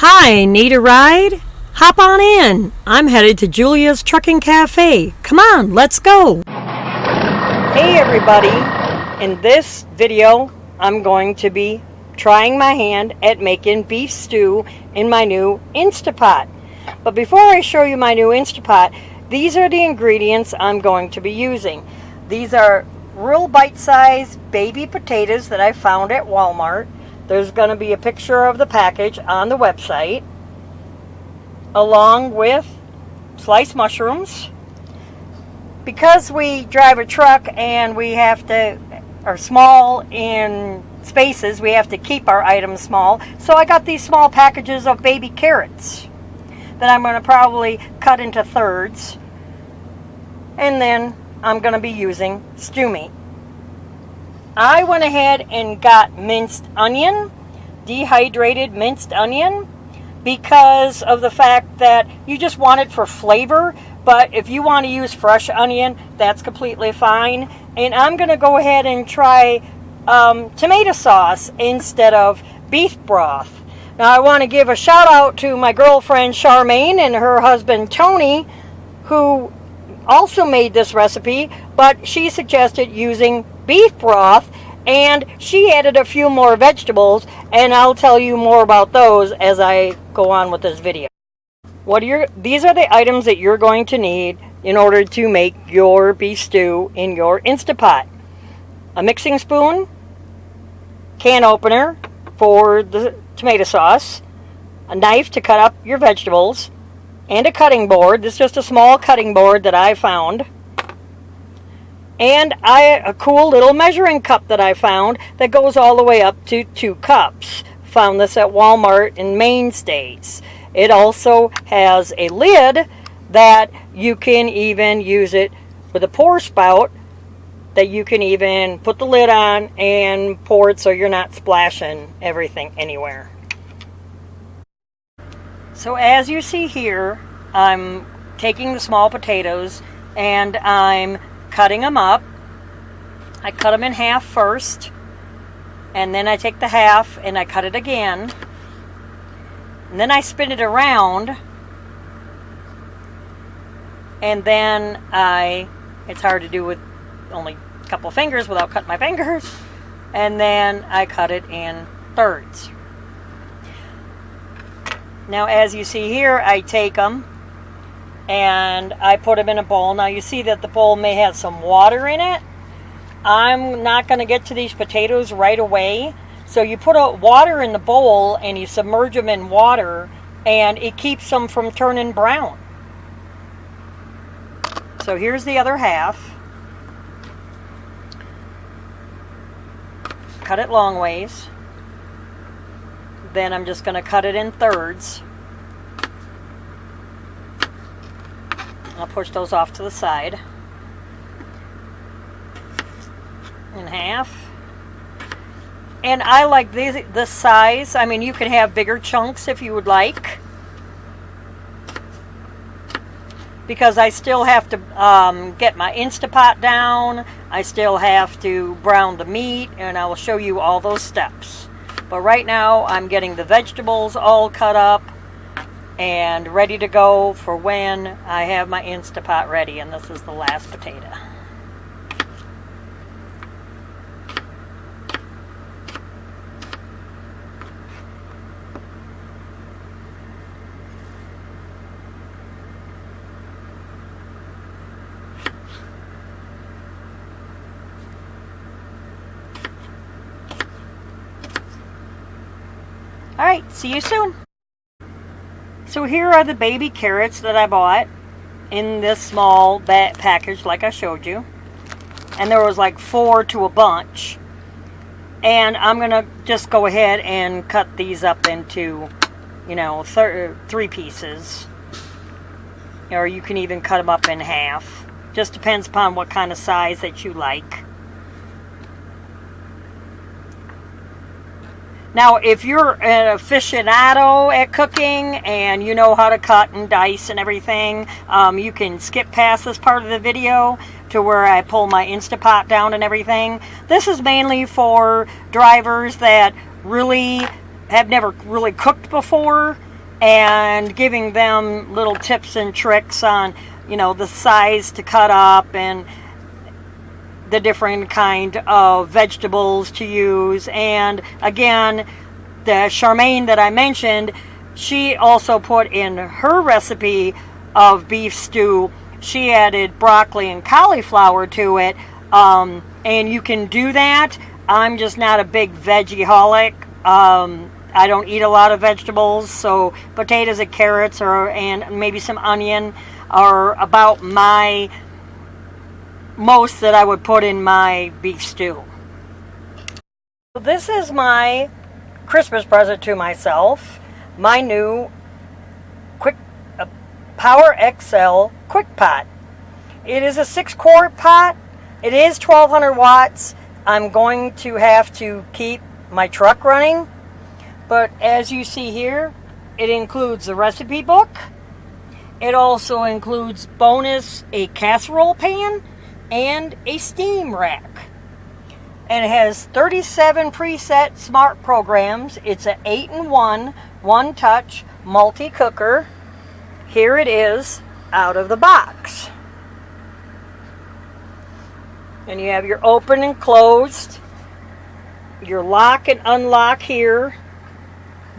Hi, need a ride? Hop on in. I'm headed to Julia's Trucking Cafe. Come on, let's go. Hey everybody. In this video, I'm going to be trying my hand at making beef stew in my new Instapot. But before I show you my new Instapot, these are the ingredients I'm going to be using. These are real bite-sized baby potatoes that I found at Walmart. There's going to be a picture of the package on the website, along with sliced mushrooms. Because we drive a truck and we are small in spaces, we have to keep our items small. So I got these small packages of baby carrots that I'm going to probably cut into thirds. And then I'm going to be using stew meat. I went ahead and got minced onion, dehydrated minced onion, because of the fact that you just want it for flavor. But if you want to use fresh onion, that's completely fine. And I'm going to go ahead and try tomato sauce instead of beef broth. Now I want to give a shout out to my girlfriend Charmaine and her husband Tony, who also made this recipe, but she suggested using beef broth, and she added a few more vegetables, and I'll tell you more about those as I go on with this video. These are the items that you're going to need in order to make your beef stew in your Instapot. A mixing spoon, can opener for the tomato sauce, a knife to cut up your vegetables, and a cutting board. This is just a small cutting board that I found. And a cool little measuring cup that I found that goes all the way up to 2 cups. Found this at Walmart in Mainstays. It also has a lid that you can even use it with a pour spout, that you can even put the lid on and pour it so you're not splashing everything anywhere. So as you see here, I'm taking the small potatoes and I'm cutting them up. I cut them in half first, and then I take the half and I cut it again, and then I spin it around, and then it's hard to do with only a couple fingers without cutting my fingers, and then I cut it in thirds. Now as you see here, I take them and I put them in a bowl. Now you see that the bowl may have some water in it. I'm not going to get to these potatoes right away. So you put water in the bowl and you submerge them in water, and it keeps them from turning brown. So here's the other half. Cut it long ways. Then I'm just going to cut it in thirds. I'll push those off to the side. In half. And I like this size. I mean, you can have bigger chunks if you would like, because I still have to get my Instapot down. I still have to brown the meat, and I will show you all those steps. But right now, I'm getting the vegetables all cut up and ready to go for when I have my Instapot ready, and this is the last potato. Alright, see you soon. So here are the baby carrots that I bought in this small package like I showed you. And there was like 4 to a bunch. And I'm going to just go ahead and cut these up into, 3 pieces. Or you can even cut them up in half. Just depends upon what kind of size that you like. Now, if you're an aficionado at cooking and you know how to cut and dice and everything, you can skip past this part of the video to where I pull my Instapot down and everything. This is mainly for drivers that really have never really cooked before and giving them little tips and tricks on, you know, the size to cut up and the different kind of vegetables to use. And again, the Charmaine that I mentioned, she also put in her recipe of beef stew, she added broccoli and cauliflower to it, and you can do that. I'm just not a big veggie-holic. I don't eat a lot of vegetables, so potatoes and carrots and maybe some onion are about my most that I would put in my beef stew. This is my Christmas present to myself, my new Power XL Quick Pot. It is a 6-quart pot. It is 1200 watts. I'm going to have to keep my truck running, but as you see here, it includes the recipe book. It also includes bonus a casserole pan and a steam rack. And it has 37 preset smart programs. It's an 8-in-1, one-touch multi-cooker. Here it is out of the box. And you have your open and closed, your lock and unlock here.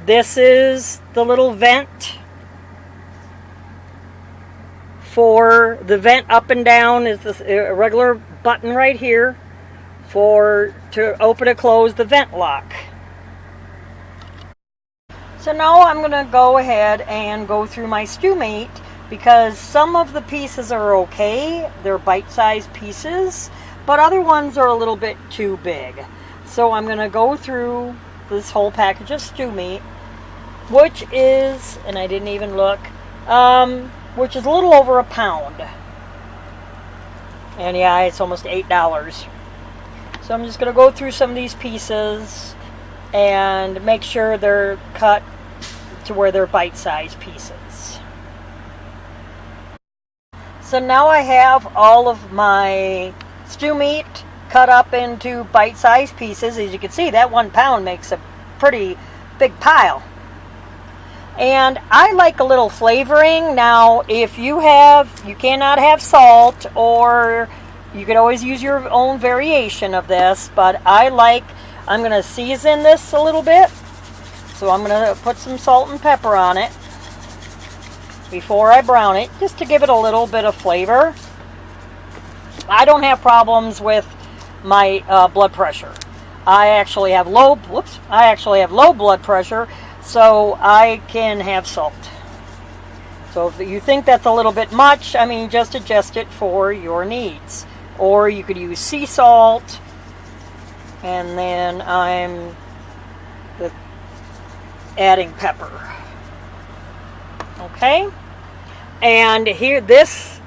This is the little vent. For the vent up and down is this regular button right here to open and close the vent lock. So now I'm going to go ahead and go through my stew meat, because some of the pieces are okay. They're bite-sized pieces, but other ones are a little bit too big. So I'm going to go through this whole package of stew meat, which is, and I didn't even look, which is a little over £1. And yeah, it's almost $8. So I'm just going to go through some of these pieces and make sure they're cut to where they're bite-sized pieces. So now I have all of my stew meat cut up into bite-sized pieces. As you can see, that £1 makes a pretty big pile. And I like a little flavoring. Now, if you cannot have salt, or you could always use your own variation of this, but I'm going to season this a little bit. So I'm going to put some salt and pepper on it before I brown it, just to give it a little bit of flavor. I don't have problems with my blood pressure. I actually have low blood pressure, so I can have salt. So if you think that's a little bit much, I mean, just adjust it for your needs. Or you could use sea salt, and then I'm adding pepper. Okay? And here, this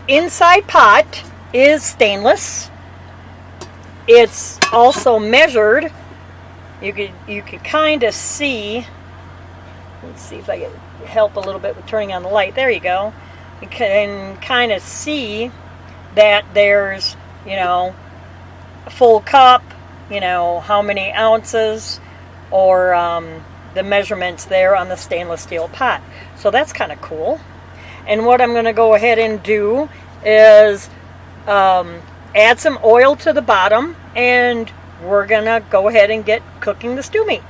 inside pot is stainless. It's also measured. You could kind of see. Let's see if I can help a little bit with turning on the light. There you go. You can kind of see that there's, a full cup, how many ounces, or the measurements there on the stainless steel pot. So that's kind of cool. And what I'm going to go ahead and do is add some oil to the bottom, and we're going to go ahead and get cooking the stew meat.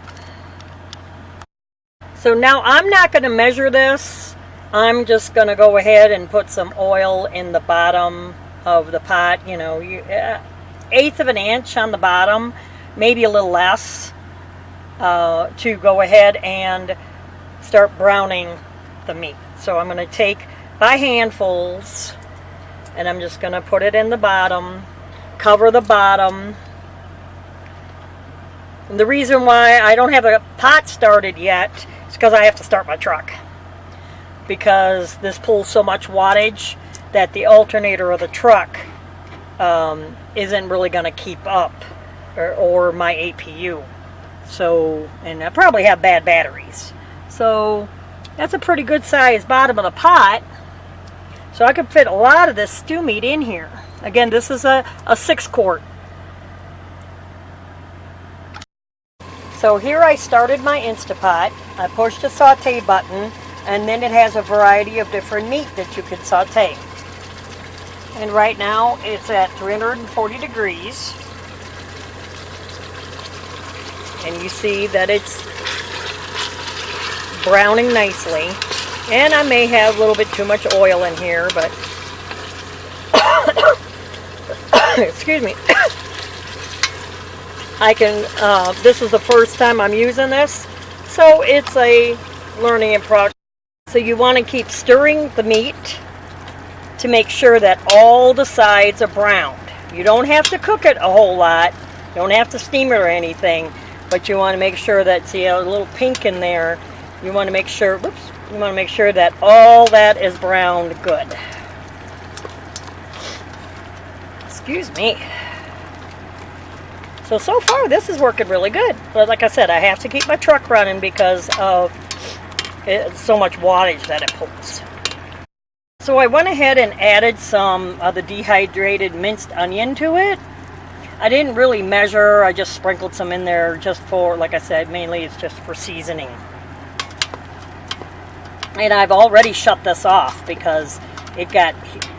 So now I'm not going to measure this. I'm just going to go ahead and put some oil in the bottom of the pot, 1/8 of an inch on the bottom, maybe a little less, to go ahead and start browning the meat. So I'm going to take by handfuls, and I'm just going to put it in the bottom, cover the bottom. And the reason why I don't have a pot started yet is because I have to start my truck, because this pulls so much wattage that the alternator of the truck isn't really going to keep up, or my APU. So, and I probably have bad batteries. So that's a pretty good size bottom of the pot. So I could fit a lot of this stew meat in here. Again, this is a 6-quart. So here I started my Instapot. I pushed the saute button, and then it has a variety of different meat that you can saute. And right now it's at 340 degrees. And you see that it's browning nicely. And I may have a little bit too much oil in here, but excuse me. I can, this is the first time I'm using this, so it's a learning and progress. So you want to keep stirring the meat to make sure that all the sides are browned. You don't have to cook it a whole lot. You don't have to steam it or anything, but you want to make sure that, see a little pink in there, you want to make sure, whoops, you want to make sure that all that is browned good. Excuse me. So far this is working really good. But like I said, I have to keep my truck running because of so much wattage that it pulls. So I went ahead and added some of the dehydrated minced onion to it. I didn't really measure, I just sprinkled some in there just for, like I said, mainly it's just for seasoning. And I've already shut this off because it got,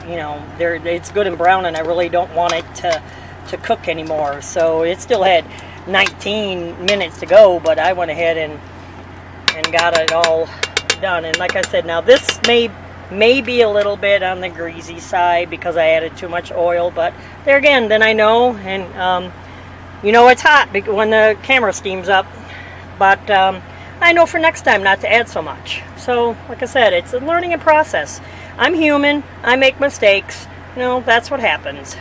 you know, it's good and brown, and I really don't want it to cook anymore. So it still had 19 minutes to go, but I went ahead and got it all done. And like I said, now this may be a little bit on the greasy side because I added too much oil, but there again, then I know, and you know it's hot when the camera steams up, but I know for next time not to add so much. So like I said, it's a learning process. I'm human, I make mistakes, you know, that's what happens.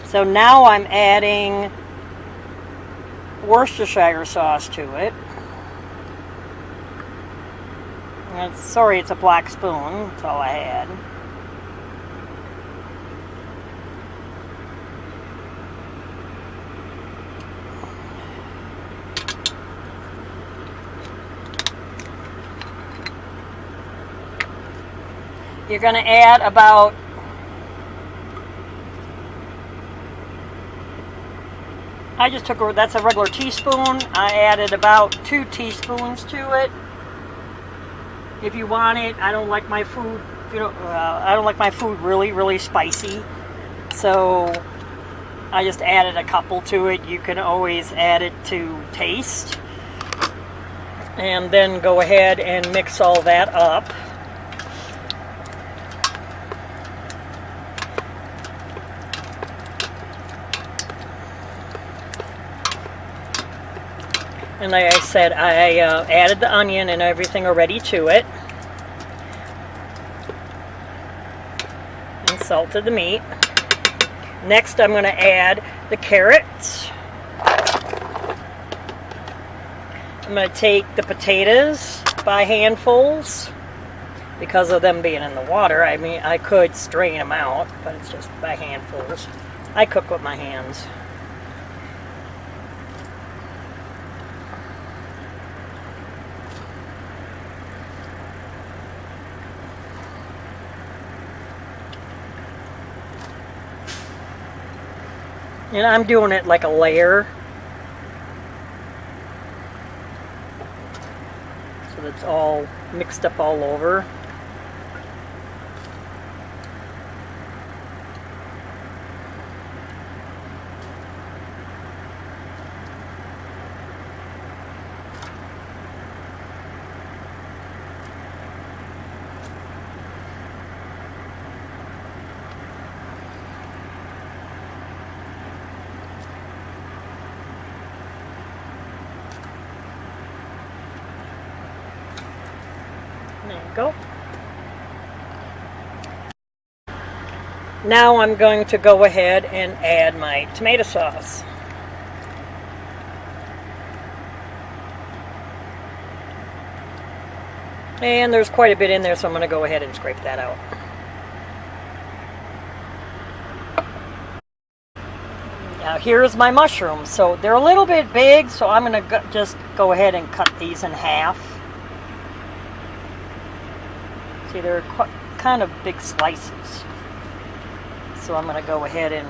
So now I'm adding Worcestershire sauce to it. Sorry, it's a black spoon. That's all I had. You're going to add about that's a regular teaspoon. I added about 2 teaspoons to it. If you want it, I don't like my food, I don't like my food really spicy. So I just added a couple to it. You can always add it to taste. And then go ahead and mix all that up. And like I said, I added the onion and everything already to it. And salted the meat. Next I'm going to add the carrots. I'm going to take the potatoes by handfuls. Because of them being in the water, I mean, I could strain them out, but it's just by handfuls. I cook with my hands. And I'm doing it like a layer. So that's all mixed up all over. There you go. Now I'm going to go ahead and add my tomato sauce. And there's quite a bit in there, so I'm going to go ahead and scrape that out. Now here's my mushrooms. So they're a little bit big, so I'm going to just go ahead and cut these in half. See, they're kind of big slices. So I'm going to go ahead and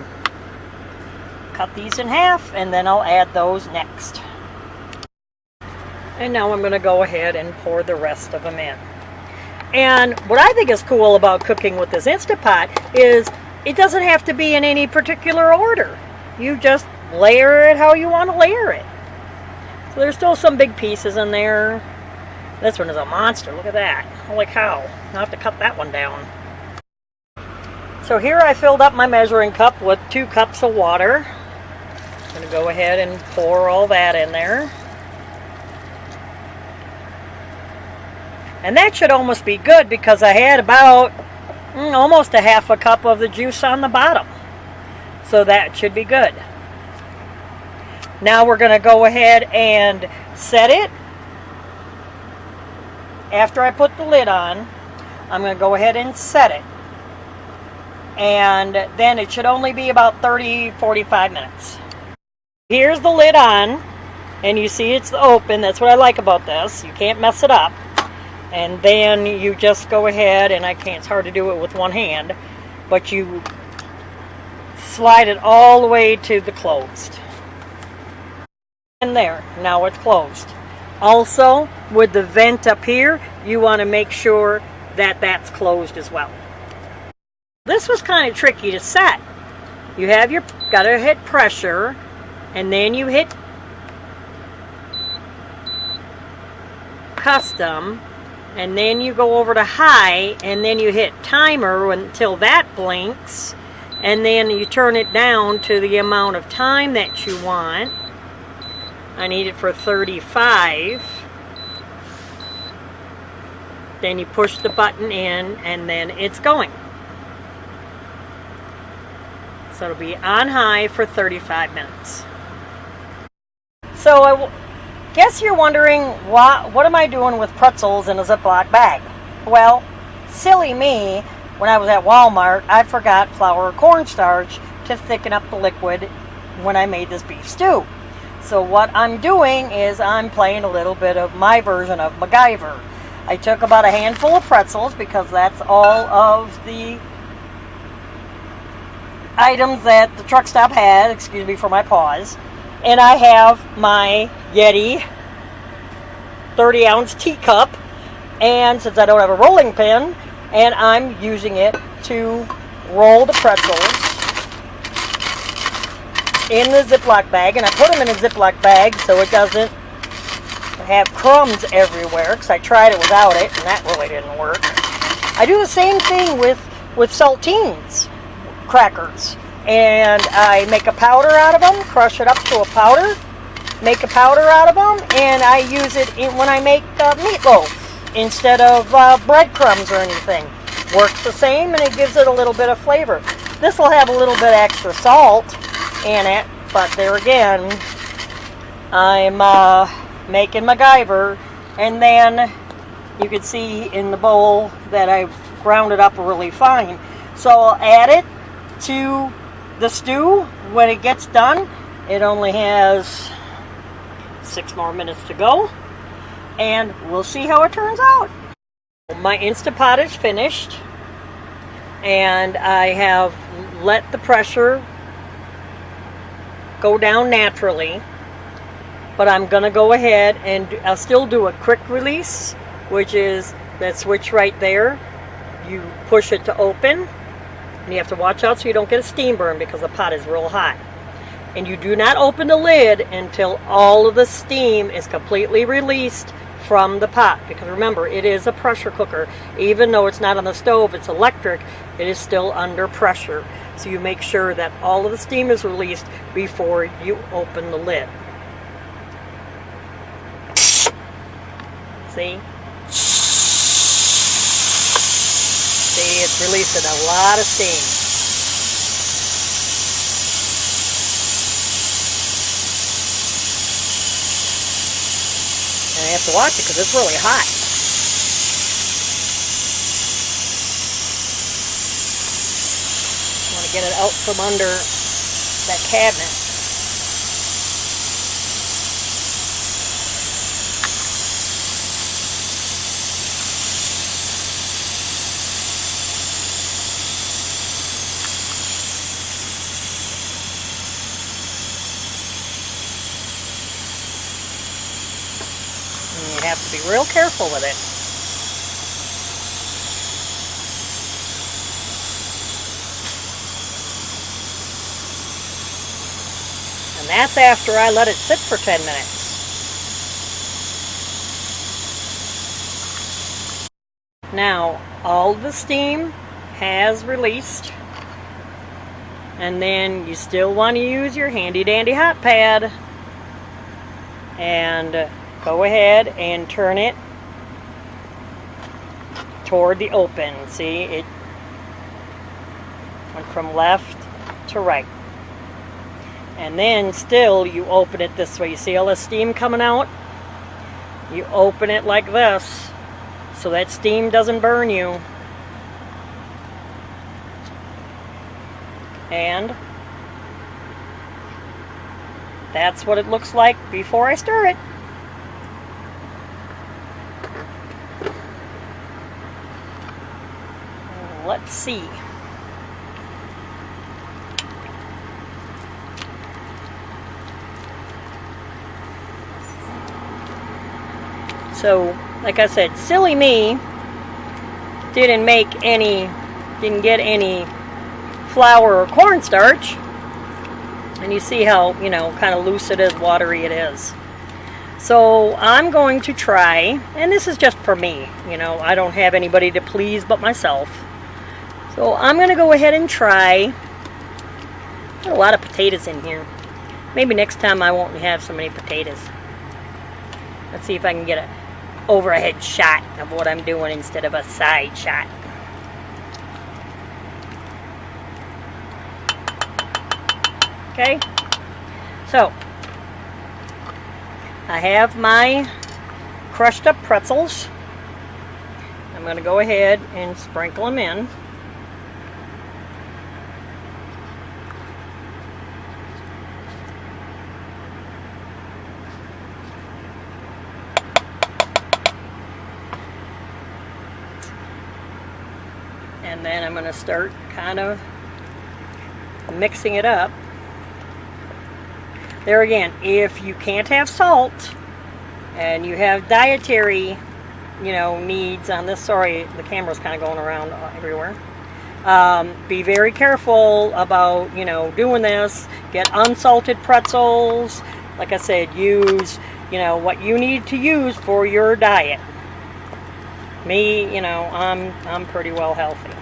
cut these in half, and then I'll add those next. And now I'm going to go ahead and pour the rest of them in. And what I think is cool about cooking with this Instant Pot is it doesn't have to be in any particular order. You just layer it how you want to layer it. So there's still some big pieces in there. This one is a monster. Look at that. Holy cow. I'll have to cut that one down. So here I filled up my measuring cup with 2 cups of water. I'm going to go ahead and pour all that in there. And that should almost be good because I had about almost a half a cup of the juice on the bottom. So that should be good. Now we're going to go ahead and set it. After I put the lid on, I'm going to go ahead and set it. And then it should only be about 30-45 minutes. Here's the lid on, and you see it's open. That's what I like about this. You can't mess it up. And then you just go ahead, and it's hard to do it with one hand, but you slide it all the way to the closed. And there, now it's closed. Also, with the vent up here, you want to make sure that that's closed as well. This was kind of tricky to set. You have got to hit pressure, and then you hit custom, and then you go over to high, and then you hit timer until that blinks, and then you turn it down to the amount of time that you want. I need it for 35. Then you push the button in, and then it's going. So it'll be on high for 35 minutes. So I guess you're wondering, what am I doing with pretzels in a Ziploc bag? Well, silly me, when I was at Walmart, I forgot flour or cornstarch to thicken up the liquid when I made this beef stew. So what I'm doing is I'm playing a little bit of my version of MacGyver. I took about a handful of pretzels because that's all of the items that the truck stop had, excuse me for my pause. And I have my Yeti 30-ounce teacup, and since I don't have a rolling pin, and I'm using it to roll the pretzels in the Ziploc bag, and I put them in a Ziploc bag so it doesn't have crumbs everywhere, because I tried it without it, and that really didn't work. I do the same thing with saltines crackers, and I make a powder out of them, crush it up to a powder, make a powder out of them, and I use it when I make meatloaf instead of breadcrumbs or anything. Works the same, and it gives it a little bit of flavor. This will have a little bit extra salt in it, but there again, I'm making MacGyver, and then you can see in the bowl that I've ground it up really fine. So I'll add it to the stew when it gets done. It only has 6 more minutes to go, and we'll see how it turns out. My Instant Pot is finished, and I have let the pressure go down naturally, but I'm going to go ahead and I'll still do a quick release, which is that switch right there. You push it to open, and you have to watch out so you don't get a steam burn because the pot is real hot. And you do not open the lid until all of the steam is completely released from the pot, because remember, it is a pressure cooker. Even though it's not on the stove, it's electric, it is still under pressure. So you make sure that all of the steam is released before you open the lid. See? See, it's releasing a lot of steam. And I have to watch it because it's really hot. to get it out from under that cabinet. And you have to be real careful with it. And that's after I let it sit for 10 minutes. Now, all the steam has released. And then you still want to use your handy dandy hot pad. And go ahead and turn it toward the open. See, it went from left to right. And then still you open it this way. You see all the steam coming out? You open it like this so that steam doesn't burn you. And that's what it looks like before I stir it. Let's see. So, like I said, silly me didn't get any flour or cornstarch. And you see how, kind of loose it is, watery it is. So I'm going to try, and this is just for me, I don't have anybody to please but myself. So I'm going to go ahead and try. Got a lot of potatoes in here. Maybe next time I won't have so many potatoes. Let's see if I can get an overhead shot of what I'm doing instead of a side shot. Okay, so I have my crushed up pretzels. I'm going to go ahead and sprinkle them in. And then I'm going to start kind of mixing it up. There again, if you can't have salt and you have dietary, needs on this, sorry, the camera's kind of going around everywhere. Be very careful about, doing this. Get unsalted pretzels. Like I said, use, what you need to use for your diet. Me, I'm pretty well healthy.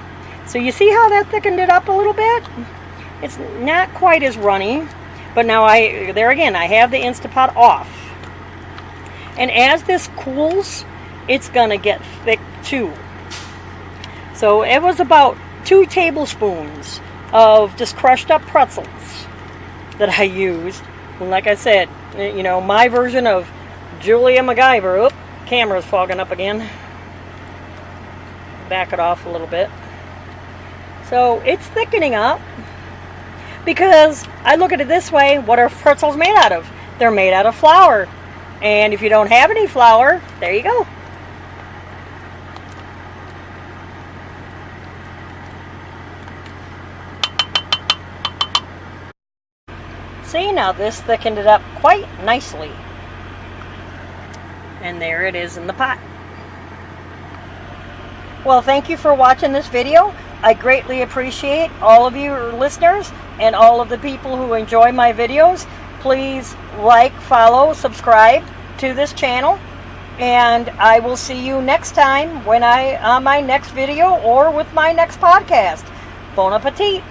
So you see how that thickened it up a little bit? It's not quite as runny, but now there again, I have the Instapot off. And as this cools, it's gonna get thick too. So it was about 2 tablespoons of just crushed up pretzels that I used. And like I said, my version of Julia MacGyver. Oop, camera's fogging up again. Back it off a little bit. So it's thickening up because I look at it this way. What are pretzels made out of? They're made out of flour. And if you don't have any flour, there you go. See, now this thickened it up quite nicely. And there it is in the pot. Well, thank you for watching this video. I greatly appreciate all of you listeners and all of the people who enjoy my videos. Please like, follow, subscribe to this channel. And I will see you next time on my next video or with my next podcast. Bon appetit.